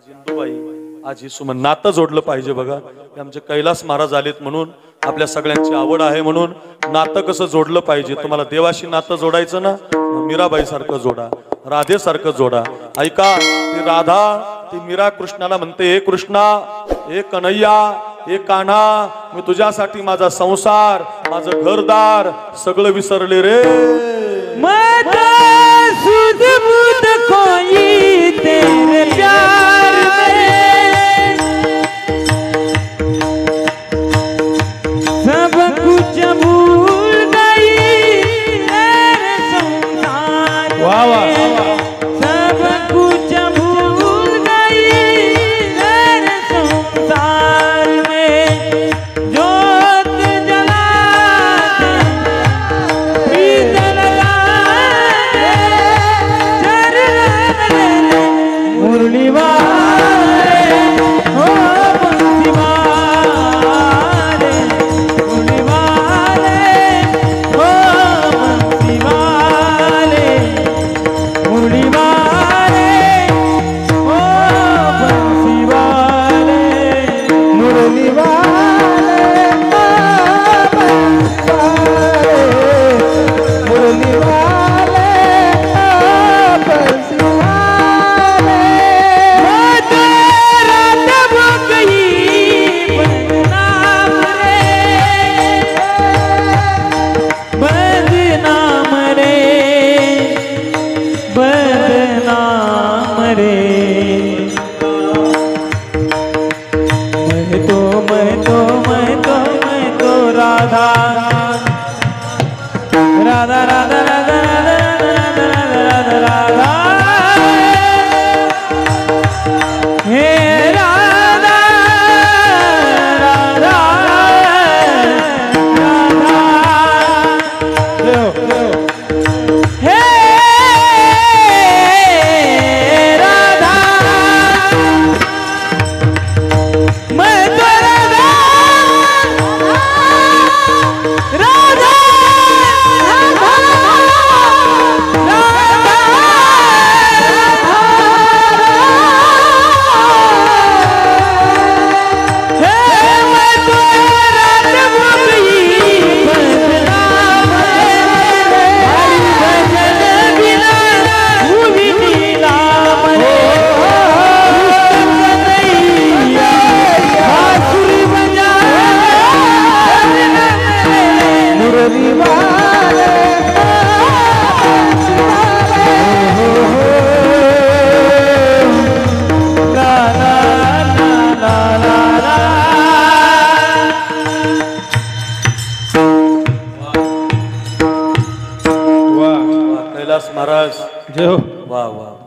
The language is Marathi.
जिंदूबाई आज ही सुमन नातं जोडलं पाहिजे बघा. हे आमचे कैलास महाराज आलेत म्हणून आपल्या सगळ्यांची आवड आहे म्हणून नातं कसं जोडलं पाहिजे. तुम्हाला देवाशी नातं जोडायचं ना, मीराबाई सारखं जोडा, राधे सारखं जोडा. ऐका, ती राधा ती मीरा कृष्णाला म्हणते, हे कृष्णा, हे कन्हैया, हे कान्हा, मी तुझ्यासाठी माझा संसार, माझं घरदार सगळं विसरले रे. सुध बुध खोई तेरे प्यार में, सब कुछ भूल गई तेरे संसार में. वाह वाह. सब कुछ भूल गई तेरे संसार में. जोत जलाते प्रीत मुरली वाले हो बंसी वाले, मुरली वाले हो बंसी वाले, मुरली वाले हो बंसी वाले, मुरली वाले मुरली वाले बंसी राधा राधा राधा राधा राधा राधा हे राधा राधा राधा हे राधा मैं तो राधा राधा कैलास महाराज जय हो. वाह वाह.